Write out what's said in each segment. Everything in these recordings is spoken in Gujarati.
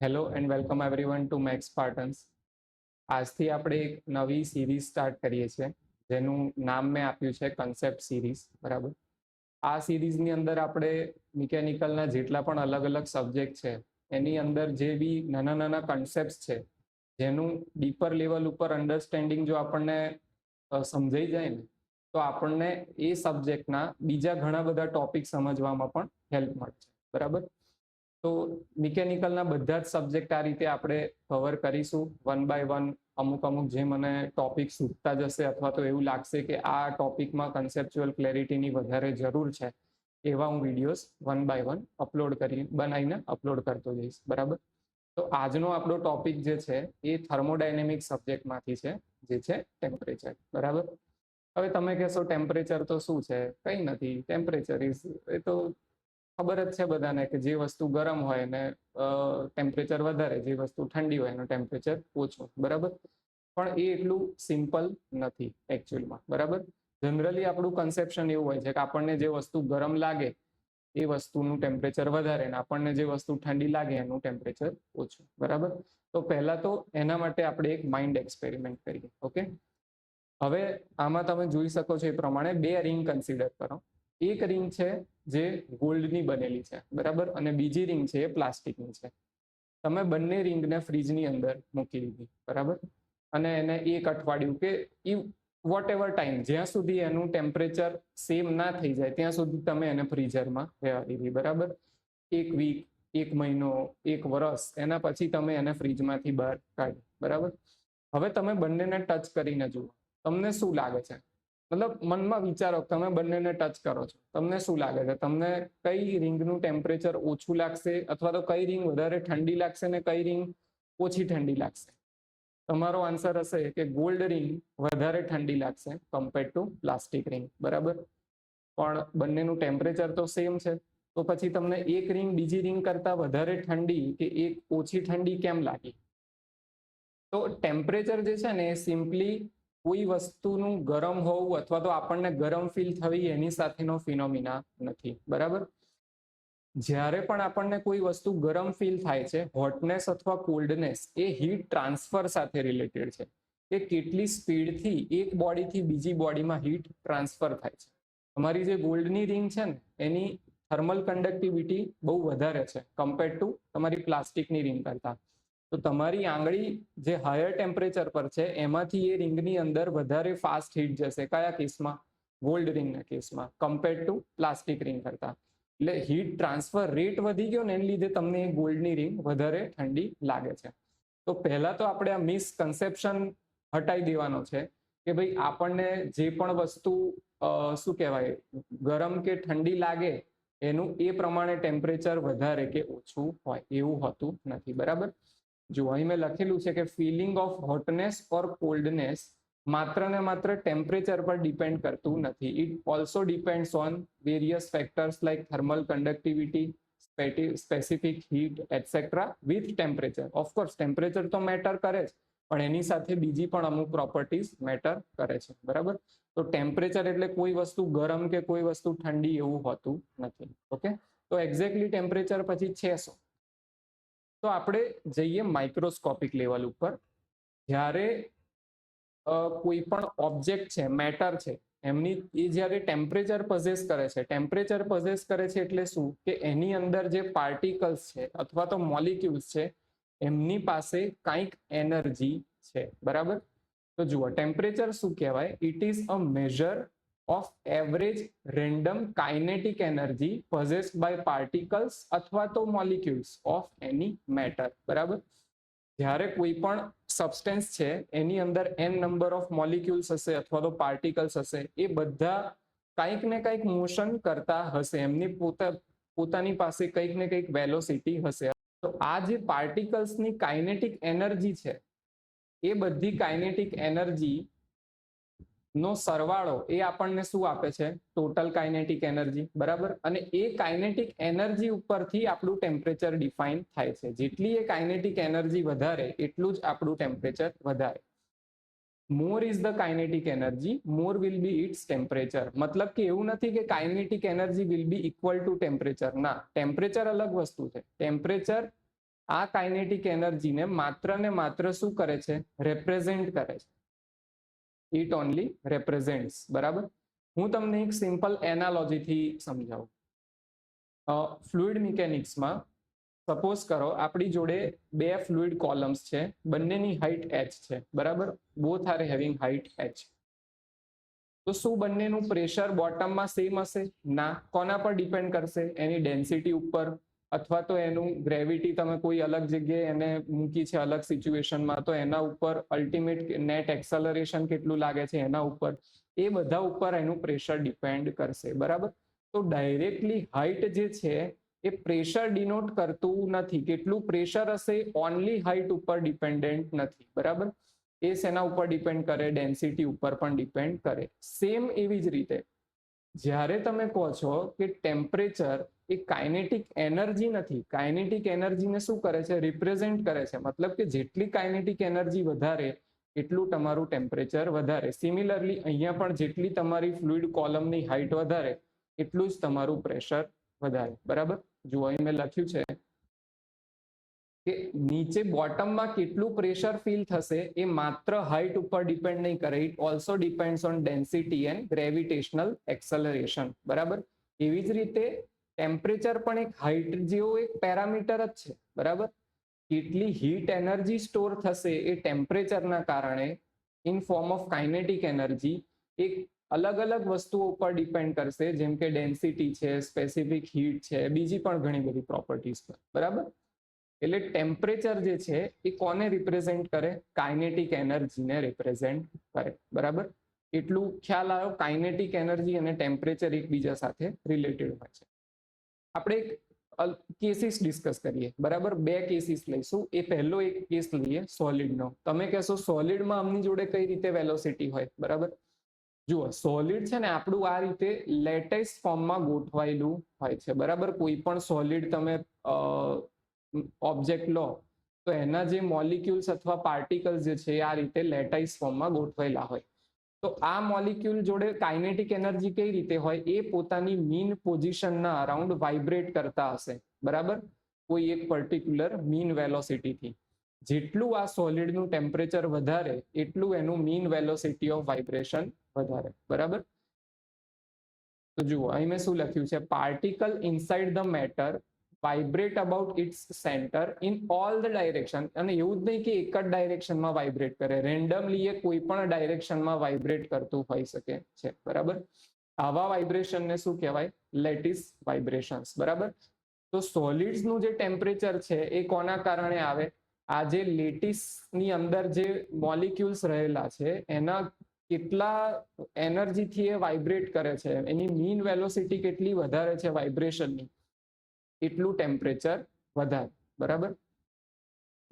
Hello and welcome everyone to Max Spartans. આજથી આપણે એક નવી સિરીઝ સ્ટાર્ટ કરીએ છીએ જેનું નામ મેં આપ્યું છે કન્સેપ્ટ સિરીઝ. બરાબર. આ સિરીઝની અંદર આપણે મિકેનિકલના જેટલા પણ અલગ અલગ સબ્જેક્ટ છે એની અંદર જે બી નાના નાના કન્સેપ્ટ છે જેનું ડીપર લેવલ ઉપર અન્ડરસ્ટેન્ડિંગ જો આપણને સમજાઈ જાય ને તો આપણને એ સબ્જેક્ટના બીજા ઘણા બધા ટોપિક સમજવામાં પણ હેલ્પ મળશે. બરાબર. તો મિકેનિકલના બધા જ સબ્જેક્ટ આ રીતે આપણે કવર કરીશું વન બાય વન. અમુક અમુક જે મને ટોપિક છૂટતા જશે અથવા તો એવું લાગશે કે આ ટોપિકમાં કન્સેપ્ચ્યુઅલ ક્લેરિટીની વધારે જરૂર છે એવા હું વિડીયોઝ વન બાય વન બનાવીને અપલોડ કરતો જઈશ. બરાબર. તો આજનો આપણો ટોપિક જે છે એ થર્મોડાયનેમિક સબ્જેક્ટમાંથી છે, જે છે ટેમ્પરેચર. બરાબર. હવે તમે કહેશો ટેમ્પરેચર તો શું છે? કંઈ નથી. ટેમ્પરેચર ઇઝ, એ તો ખબર જ છે બધાને કે જે વસ્તુ ગરમ હોય એને ટેમ્પરેચર વધારે, જે વસ્તુ ઠંડી હોય એનું ટેમ્પરેચર ઓછું. બરાબર. પણ એ એટલું સિમ્પલ નથી એકચ્યુઅલમાં. બરાબર. જનરલી આપણું કન્સેપ્શન એવું હોય છે કે આપણને જે વસ્તુ ગરમ લાગે એ વસ્તુનું ટેમ્પરેચર વધારે ને આપણને જે વસ્તુ ઠંડી લાગે એનું ટેમ્પરેચર ઓછું. બરાબર. તો પહેલા તો એના માટે આપણે એક માઇન્ડ એક્સપેરિમેન્ટ કરીએ. ઓકે. હવે આમાં તમે જોઈ શકો છો એ પ્રમાણે બે રિંગ કન્સિડર કરો. એક રિંગ છે જે ગોલ્ડની બનેલી છે. બરાબર. અને બીજી રિંગ છે એ પ્લાસ્ટિકની છે. તમે બંને રિંગને ફ્રીજની અંદર મૂકી દીધી. બરાબર. અને એને એક અઠવાડિયું કે વોટ એવર ટાઈમ, જ્યાં સુધી એનું ટેમ્પરેચર સેમ ના થઈ જાય ત્યાં સુધી તમે એને ફ્રીઝરમાં રહેવા દીધી. બરાબર. એક વીક, એક મહિનો, એક વર્ષ, એના પછી તમે એને ફ્રીજમાંથી બહાર કાઢી. બરાબર. હવે તમે બંનેને ટચ કરીને જુઓ, તમને શું લાગે છે? મતલબ મનમાં વિચારો, તમે બંનેને ટચ કરો છો, તમને શું લાગે છે? તમને કઈ રિંગનું ટેમ્પરેચર ઓછું લાગશે અથવા તો કઈ રિંગ વધારે ઠંડી લાગશે ને કઈ રિંગ ઓછી ઠંડી લાગશે? તમારો આન્સર હશે કે ગોલ્ડ રિંગ વધારે ઠંડી લાગશે કમ્પેર ટુ પ્લાસ્ટિક રિંગ. બરાબર. પણ બંનેનું ટેમ્પરેચર તો સેમ છે, તો પછી તમને એક રિંગ બીજી રિંગ કરતા વધારે ઠંડી કે એક ઓછી ઠંડી કેમ લાગી? તો ટેમ્પરેચર જે છે ને એ સિમ્પલી કોઈ વસ્તુનું ગરમ હોવું અથવા તો આપણને ગરમ ફીલ થવી એની સાથેનો ફિનોમિના નથી. બરાબર. જ્યારે પણ આપણને કોઈ વસ્તુ ગરમ ફીલ થાય છે, હોટનેસ અથવા કોલ્ડનેસ એ હીટ ટ્રાન્સફર સાથે રિલેટેડ છે. કે કેટલી સ્પીડથી એક બોડીથી બીજી બોડીમાં હીટ ટ્રાન્સફર થાય છે. તમારી જે ગોલ્ડની રિંગ છે ને એની થર્મલ કન્ડક્ટિવિટી બહુ વધારે છે કમ્પેર ટુ તમારી પ્લાસ્ટિકની રિંગ કરતા. તો તમારી આંગળી જે હાયર ટેમ્પરેચર પર છે એમાંથી એ રિંગની અંદર વધારે ફાસ્ટ હીટ જશે. કયા કેસમાં? ગોલ્ડ રિંગના કેસમાં કમ્પેર ટુ પ્લાસ્ટિક રિંગ કરતા. એટલે હીટ ટ્રાન્સફર રેટ વધી ગયો ને એને લીધે તમને એ ગોલ્ડની રિંગ વધારે ઠંડી લાગે છે. તો પહેલા તો આપણે આ મિસકન્સેપ્શન હટાવી દેવાનો છે કે ભાઈ આપણને જે પણ વસ્તુ શું કહેવાય ગરમ કે ઠંડી લાગે એનું એ પ્રમાણે ટેમ્પરેચર વધારે કે ઓછું હોય એવું હોતું નથી. બરાબર. જો અહીં મેં લખેલું છે કે ફિલિંગ ઓફ હોટનેસ ઓર કોલ્ડનેસ માત્ર ને માત્ર ટેમ્પરેચર પર ડિપેન્ડ કરતું નથી. It also depends on various factors like thermal conductivity, specific heat etcetera with temperature. Of course temperature તો મેટર કરે જ, પણ એની સાથે બીજી પણ અમુક પ્રોપર્ટીઝ મેટર કરે છે. બરાબર. તો ટેમ્પરેચર એટલે કોઈ વસ્તુ ગરમ કે કોઈ વસ્તુ ઠંડી એવું હોતું નથી. ઓકે. તો એક્ઝેક્ટલી ટેમ્પરેચર પછી છે શું? તો આપણે જઈએ માઇક્રોસ્કોપિક લેવલ ઉપર. જ્યારે કોઈ પણ ઓબ્જેક્ટ છે, મેટર છે, એમની એ જ્યારે ટેમ્પરેચર પોઝેસ કરે છે, ટેમ્પરેચર પોઝેસ કરે છે એટલે શું કે એની અંદર જે પાર્ટિકલ્સ છે અથવા તો મોલિક્યુલ્સ છે એમની પાસે કંઈક એનર્જી છે. બરાબર. તો જુઓ, ટેમ્પરેચર શું કહેવાય? It is a measure of average random kinetic energy possessed by particles અથવા તો મોલિક્યુલ્સ ઓફ એની મેટર. બરાબર. જ્યારે કોઈ પણ સબસ્ટેન્સ છે એની અંદર n નંબર ઓફ મોલિક્યુલ્સ હશે અથવા તો પાર્ટિકલ્સ હશે, એ બધા કંઈક ને કંઈક મોશન કરતા હશે, એમની પોતાની પાસે કંઈક ને કંઈક વેલોસિટી હશે. તો આ જે પાર્ટિકલ્સની કાઇનેટિક એનર્જી છે એ બધી કાઇનેટિક એનર્જી નો સરવાળો એ આપણને શું આપે છે? Total kinetic energy. બરાબર. અને એ કાઇનેટિક એનર્જી ઉપરથી આપણું ટેમ્પરેચર ડિફાઇન થાય છે. જેટલી એ કાઇનેટિક એનર્જી વધારે એટલું જ આપણું ટેમ્પરેચર વધારે. More is the kinetic energy, more will be its temperature. મતલબ કે એવું નથી કે kinetic energy will be equal to temperature. ના, ટેમ્પરેચર અલગ વસ્તુ છે. ટેમ્પરેચર આ કાઇનેટિક એનર્જીને માત્ર ને માત્ર શું કરે છે? રેપ્રેઝેન્ટ કરે છે. It only represents. બરાબર. હું તમને એક સિમ્પલ એનાલોજીથી સમજાવું. ફ્લુઇડ મિકેનિક્સમાં સપોઝ કરો આપણી જોડે બે ફ્લુઇડ કોલમ્સ છે, બંનેની હાઇટ h છે. બરાબર. Both are having height h. તો શું બંનેનું પ્રેશર બોટમમાં સેમ હશે? ના. કોના પર ડિપેન્ડ કરશે? એની ડેન્સિટી ઉપર, અથવા તો એનું ગ્રેવિટી તમે કોઈ અલગ જગ્યાએ એને મૂકી છે અલગ સિચ્યુએશનમાં, તો એના ઉપર અલ્ટિમેટ નેટ એક્સલરેશન કેટલું લાગે છે એના ઉપર. એ બધા ઉપર એનું પ્રેશર ડિપેન્ડ કરશે. બરાબર. તો ડાયરેક્ટલી હાઇટ જે છે એ પ્રેશર ડિનોટ કરતું નથી. કેટલું પ્રેશર હશે ઓનલી હાઇટ ઉપર ડિપેન્ડન્ટ નથી. બરાબર. એ શેના ઉપર ડિપેન્ડ કરે? ડેન્સિટી ઉપર પણ ડિપેન્ડ કરે. સેમ એવી જ રીતે જ્યારે તમે કહો છો કે ટેમ્પરેચર એ કાઇનેટિક એનર્જી નથી, કાઇનેટિક એનર્જીને શું કરે છે? રિપ્રેઝેન્ટ કરે છે. મતલબ કે જેટલી કાઇનેટિક એનર્જી વધારે એટલું તમારું ટેમ્પરેચર વધારે. સિમિલરલી અહીંયા પણ જેટલી તમારી ફ્લુઇડ કોલમની હાઇટ વધારે એટલું જ તમારું પ્રેશર વધારે. બરાબર. જુઓ અહીં મેં લખ્યું છે કે નીચે બોટમમાં કેટલું પ્રેશર ફીલ થશે એ માત્ર હાઇટ ઉપર ડિપેન્ડ નહીં કરે. It also depends on density and gravitational acceleration. બરાબર. એવી જ રીતે ટેમ્પરેચર પણ એક હાઇટ જેવો એક પેરામીટર જ છે. બરાબર. કેટલી હીટ એનર્જી સ્ટોર થશે એ ટેમ્પરેચરના કારણે in form of kinetic energy એક અલગ અલગ વસ્તુઓ ઉપર ડિપેન્ડ કરશે, જેમ કે ડેન્સિટી છે, સ્પેસિફિક હીટ છે, બીજી પણ ઘણી બધી પ્રોપર્ટીઝ પર. બરાબર. એટલે ટેમ્પરેચર જે છે એ કોને રિપ્રેઝેન્ટ કરે? કાઇનેટિક એનર્જીને રિપ્રેઝેન્ટ કરે. બરાબર. એટલું ખ્યાલ આવ્યો? કાઇનેટિક એનર્જી અને ટેમ્પરેચર એકબીજા સાથે રિલેટેડ હોય છે. આપણે એક કેસીસ ડિસ્કસ કરીએ. બરાબર. બે કેસીસ લઈશું. એ પહેલો એક કેસ લઈએ સોલિડનો. તમે કહેશો સોલિડમાં આમની જોડે કઈ રીતે વેલોસિટી હોય? બરાબર. જુઓ, સોલિડ છે ને આપણું આ રીતે લેટાઇસ ફોર્મમાં ગોઠવાયેલું હોય છે. બરાબર. કોઈ પણ સોલિડ તમે ઓબ્જેક્ટ લો તો એના જે મોલિક્યુલ્સ અથવા પાર્ટિકલ્સ જે છે આ રીતે લેટાઇસ ફોર્મમાં ગોઠવાયેલા હોય. તો આ મોલિક્યુલ જોડે કાઇનેટિક એનર્જી કઈ રીતે હોય? એ પોતાની મીન પોઝિશનના અરાઉન્ડ વાઇબ્રેટ કરતા હશે. બરાબર. કોઈ એક પર્ટિક્યુલર મીન વેલોસિટીથી. જેટલું આ સોલિડનું ટેમ્પરેચર વધારે એટલું એનું મીન વેલોસિટી ઓફ વાઇબ્રેશન વધારે. બરાબર. તો જુઓ અહીં મેં શું લખ્યું છે? Particle inside the matter vibrate about its centre in all the direction. અને એવું જ નહીં કે એક જ ડાયરેક્શનમાં વાઇબ્રેટ કરે, રેન્ડમલી એ કોઈ પણ ડાયરેક્શનમાં વાઇબ્રેટ કરતું હોઈ શકે છે. બરાબર. આવા વાઇબ્રેશનને શું કહેવાય? Lattice vibrations. બરાબર. તો સોલિડ્સનું જે ટેમ્પરેચર છે એ કોના કારણે આવે? આ જે લેટિસની અંદર જે મોલિક્યુલ્સ રહેલા છે એના કેટલા એનર્જીથી એ વાઇબ્રેટ કરે છે, એની મીન વેલોસિટી કેટલી વધારે છે વાઇબ્રેશનની, એટલું ટેમ્પરેચર વધારે. બરાબર.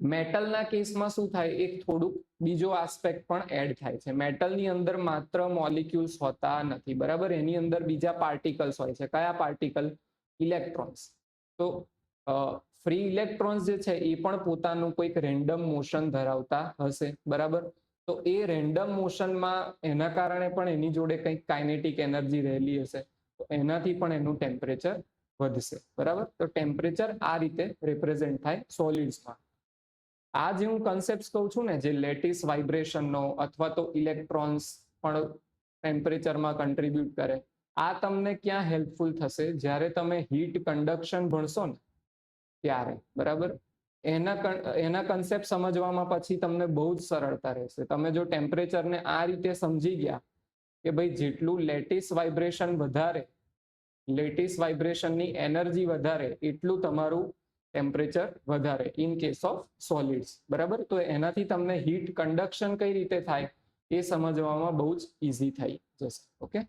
મેટલના કેસમાં શું થાય? એક થોડુંક બીજો આસ્પેક્ટ પણ એડ થાય છે. મેટલની અંદર માત્ર મોલિક્યુલ્સ હોતા નથી. બરાબર. એની અંદર બીજા પાર્ટિકલ્સ હોય છે. કયા પાર્ટિકલ? ઇલેક્ટ્રોન્સ. તો ફ્રી ઇલેક્ટ્રોન્સ જે છે એ પણ પોતાનું કોઈક રેન્ડમ મોશન ધરાવતા હશે. બરાબર. તો એ રેન્ડમ મોશનમાં એના કારણે પણ એની જોડે કંઈક કાઇનેટિક એનર્જી રહેલી હશે. તો એનાથી પણ એનું ટેમ્પરેચર વધશે. બરાબર. તો ટેમ્પરેચર આ રીતે રિપ્રેઝેન્ટ થાય સોલિડ્સમાં. આ જે હું કન્સેપ્ટ કહું છું ને, જે લેટિસ વાઇબ્રેશનનો અથવા તો ઇલેક્ટ્રોન્સ પણ ટેમ્પરેચરમાં કન્ટ્રીબ્યુટ કરે, આ તમને ક્યાં હેલ્પફુલ થશે? જ્યારે તમે હીટ કન્ડક્શન ભણશો ને ત્યારે. બરાબર. એના કન્સેપ્ટ સમજવામાં પછી તમને બહુ જ સરળતા રહેશે. તમે જો ટેમ્પરેચરને આ રીતે સમજી ગયા કે ભાઈ જેટલું લેટિસ વાઇબ્રેશન વધારે, લેટિસ વાઇબ્રેશનની એનર્જી વધારે એટલું તમારું ટેમ્પરેચર વધારે ઇન કેસ ઓફ સોલિડ્સ. બરાબર. તો એનાથી તમને હીટ કન્ડક્શન કઈ રીતે થાય એ સમજવામાં બહુ જ ઇઝી થઈ જશે. ઓકે.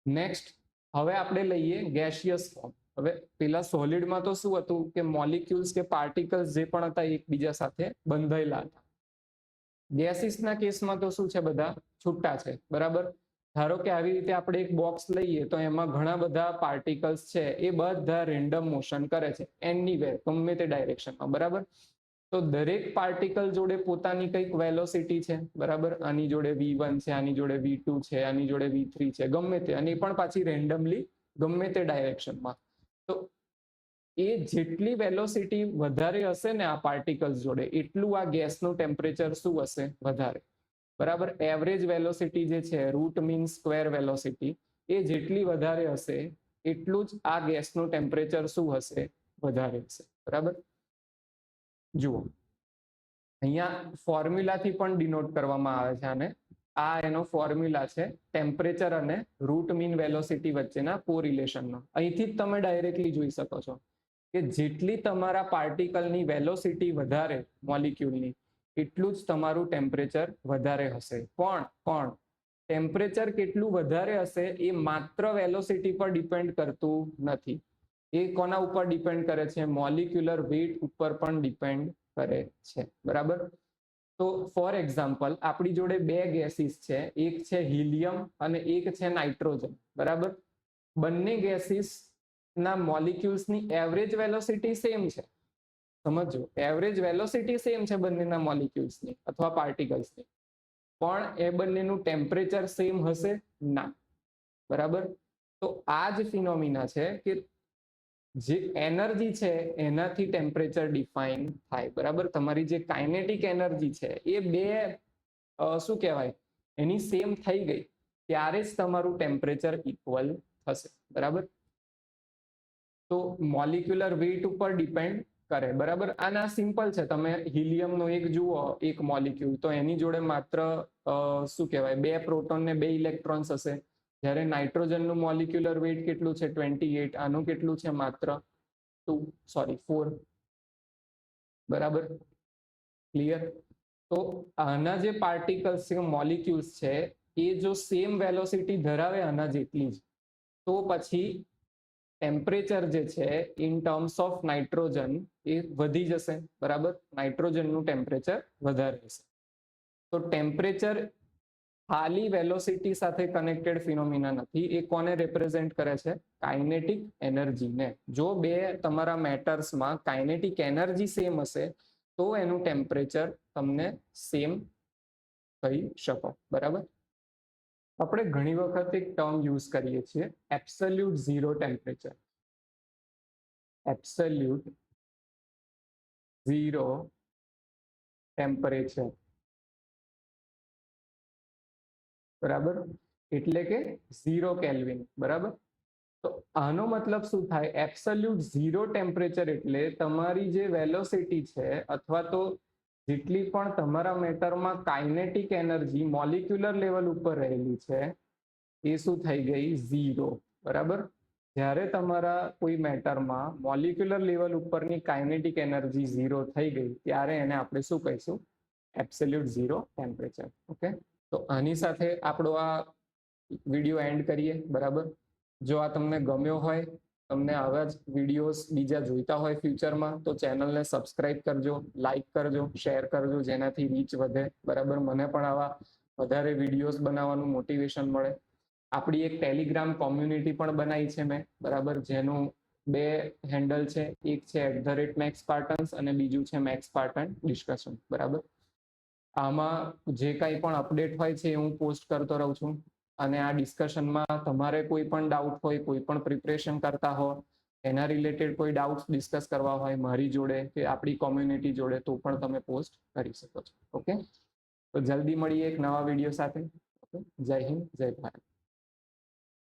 નેક્સ્ટ હવે આપણે લઈએ ગેસિયસ ફોર્મ. હવે પેલા સોલિડમાં તો શું હતું કે મોલિક્યુલ્સ કે પાર્ટિકલ્સ જે પણ હતા એકબીજા સાથે બંધાયેલા હતા. ગેસીસના કેસમાં તો શું છે? બધા છૂટા છે. બરાબર. ધારો કે આવી રીતે આપણે એક બોક્સ લઈએ તો એમાં ઘણા બધા પાર્ટિકલ્સ છે, એ બધા રેન્ડમ મોશન કરે છે એનીવેર, ગમે તે ડાયરેક્શનમાં. બરાબર. તો દરેક પાર્ટિકલ જોડે પોતાની કંઈક વેલોસિટી છે. બરાબર. આની જોડે v1 છે, આની જોડે v2 છે, આની જોડે v3 છે, ગમે તે. અને પણ પાછી રેન્ડમલી ગમે તે ડાયરેક્શનમાં. તો એ જેટલી વેલોસિટી વધારે હશે ને આ પાર્ટિકલ્સ જોડે એટલું આ ગેસનું ટેમ્પરેચર શું હશે? વધારે. બરાબર. એવરેજ વેલોસિટી જે છે રૂટ મીન સ્ક્વેર વેલોસિટી એ જેટલી વધારે હશે એટલું જ આ ગેસનું ટેમ્પરેચર શું હશે? વધારે હશે. બરાબર. જુઓ અહીંયા ફોર્મ્યુલાથી પણ ડિનોટ કરવામાં આવે છે આને. આ એનો ફોર્મ્યુલા છે ટેમ્પરેચર અને રૂટ મીન વેલોસિટી વચ્ચેના કોરિલેશનનો. અહીંથી જ તમે ડાયરેક્ટલી જોઈ શકો છો કે જેટલી તમારા પાર્ટિકલની વેલોસિટી વધારે મોલિક્યુલની એટલું જ તમારું ટેમ્પરેચર વધારે હશે. પણ ટેમ્પરેચર કેટલું વધારે હશે એ માત્ર વેલોસિટી પર ડિપેન્ડ કરતું નથી. એ કોના ઉપર ડિપેન્ડ કરે છે? મોલિક્યુલર વેઇટ ઉપર પણ ડિપેન્ડ કરે છે. બરાબર. તો ફોર એક્ઝામ્પલ આપણી જોડે બે ગેસીસ છે, એક છે હિલિયમ અને એક છે નાઇટ્રોજન. બરાબર. બંને ગેસીસ ના મોલિક્યુલ્સની એવરેજ વેલોસિટી સેમ છે. સમજો, એવરેજ વેલોસિટી સેમ છે બંનેના મોલિક્યુલ્સની અથવા પાર્ટિકલ્સની, પણ એ બંનેનું ટેમ્પરેચર સેમ હશે? ના. બરાબર. તો આ જ ફિનોમિના છે કે જે એનર્જી છે એનાથી ટેમ્પરેચર ડિફાઇન થાય. બરાબર. તમારી જે કાઇનેટિક એનર્જી છે એ બે શું કહેવાય એની સેમ થઈ ગઈ ત્યારે જ તમારું ટેમ્પરેચર ઇક્વલ થશે. બરાબર. તો મોલિક્યુલર વેઇટ ઉપર ડિપેન્ડ કરે. બરાબર. આના સિમ્પલ છે. તમે હિલિયમનો એક જુઓ, એક મોલિક્યુલ, તો એની જોડે માત્ર શું કહેવાય બે પ્રોટોન ને બે ઇલેક્ટ્રોન્સ હશે. જ્યારે નાઇટ્રોજનનું મોલિક્યુલર વેઇટ કેટલું છે? 28. આનું કેટલું છે? માત્ર 4. બરાબર. ક્લિયર? તો આના જે પાર્ટિકલ્સ છે, મોલિક્યુલ્સ છે, એ જો સેમ વેલોસિટી ધરાવે આના જેટલી જ, તો પછી ટેમ્પરેચર જે છે ઇન ટર્મ્સ ઓફ નાઇટ્રોજન એ વધી જશે. બરાબર. નાઇટ્રોજનનું ટેમ્પરેચર વધારે હશે. તો ટેમ્પરેચર ખાલી વેલોસિટી સાથે કનેક્ટેડ ફિનોમિના નથી. એ કોને રિપ્રેઝેન્ટ કરે છે? કાઇનેટિક એનર્જીને. જો બે તમારા મેટર્સમાં કાઇનેટિક એનર્જી સેમ હશે તો એનું ટેમ્પરેચર તમને સેમ કહી શકો. બરાબર. આપણે ઘણી વખત એક ટર્મ યુઝ કરીએ છીએ, absolute zero temperature. Absolute zero temperature. બરાબર. એટલે કે 0 કેલ્વિન. બરાબર. તો આનો મતલબ શું થાય? એબ્સોલ્યુટ ઝીરો ટેમ્પરેચર એટલે તમારી જે વેલોસિટી છે અથવા તો જેટલી પણ તમારા મેટરમાં કાઇનેટિક એનર્જી મોલિક્યુલર લેવલ ઉપર રહેલી છે એ શું થઈ ગઈ? ઝીરો. બરાબર. જ્યારે તમારા કોઈ મેટરમાં મોલિક્યુલર લેવલ ઉપરની કાઇનેટિક એનર્જી ઝીરો થઈ ગઈ ત્યારે એને આપણે શું કહીશું? Absolute zero temperature. ઓકે. તો આની સાથે આપણો આ વિડીયો એન્ડ કરીએ. બરાબર. જો આ તમને ગમ્યો હોય, તમને આવા જ વિડીયોઝ બીજા જોઈતા હોય ફ્યુચરમાં, તો ચેનલને સબસ્ક્રાઇબ કરજો, લાઈક કરજો, શેર કરજો, જેનાથી રીચ વધે. બરાબર. મને પણ આવા વધારે વિડીયોઝ બનાવવાનું મોટિવેશન મળે. આપણી એક ટેલિગ્રામ કોમ્યુનિટી પણ બનાવી છે મેં. બરાબર. જેનું બે હેન્ડલ છે, એક છે @maxspartans અને બીજું છે maxspartan ડિસ્કશન. બરાબર. આમાં જે કાંઈ પણ અપડેટ હોય છે હું પોસ્ટ કરતો રહું છું. અને આ ડિસ્કશનમાં તમારે કોઈ પણ ડાઉટ હોય, કોઈ પણ પ્રિપરેશન કરતા હો, એના રિલેટેડ કોઈ ડાઉટ્સ ડિસ્કસ કરવા હોય મારી જોડે કે આપણી કોમ્યુનિટી જોડે, તો પણ તમે પોસ્ટ કરી શકો છો. ઓકે. તો જલ્દી મળીએ એક નવા વિડીયો સાથે. જય હિન્દ, જય ભારત.